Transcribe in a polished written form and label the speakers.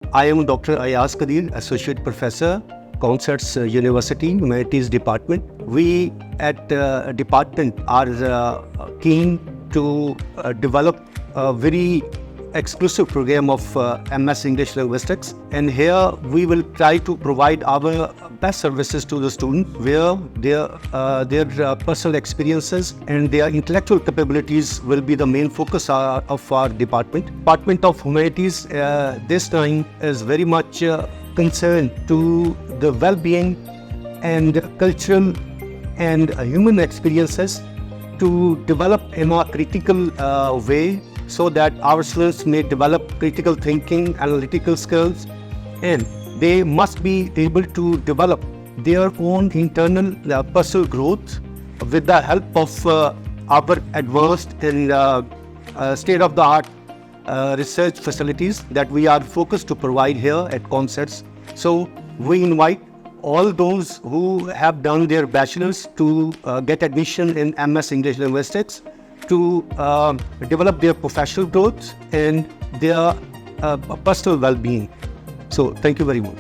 Speaker 1: I am Dr. Ayaz Kadir, Associate Professor, ComSats University, Humanities Department. We at department are keen to develop a very exclusive program of MS English Linguistics, and here we will try to provide our best services to the student, where their personal experiences and their intellectual capabilities will be the main focus of our department. Department of Humanities this time is very much concerned to the well-being and cultural and human experiences to develop in a critical way, so that our students may develop critical thinking, analytical skills, and they must be able to develop their own internal personal growth with the help of our advanced and state-of-the-art research facilities that we are focused to provide here at ComSats. So we invite all those who have done their bachelor's to get admission in MS English Linguistics to develop their professional growth and their personal well-being. So thank you very much.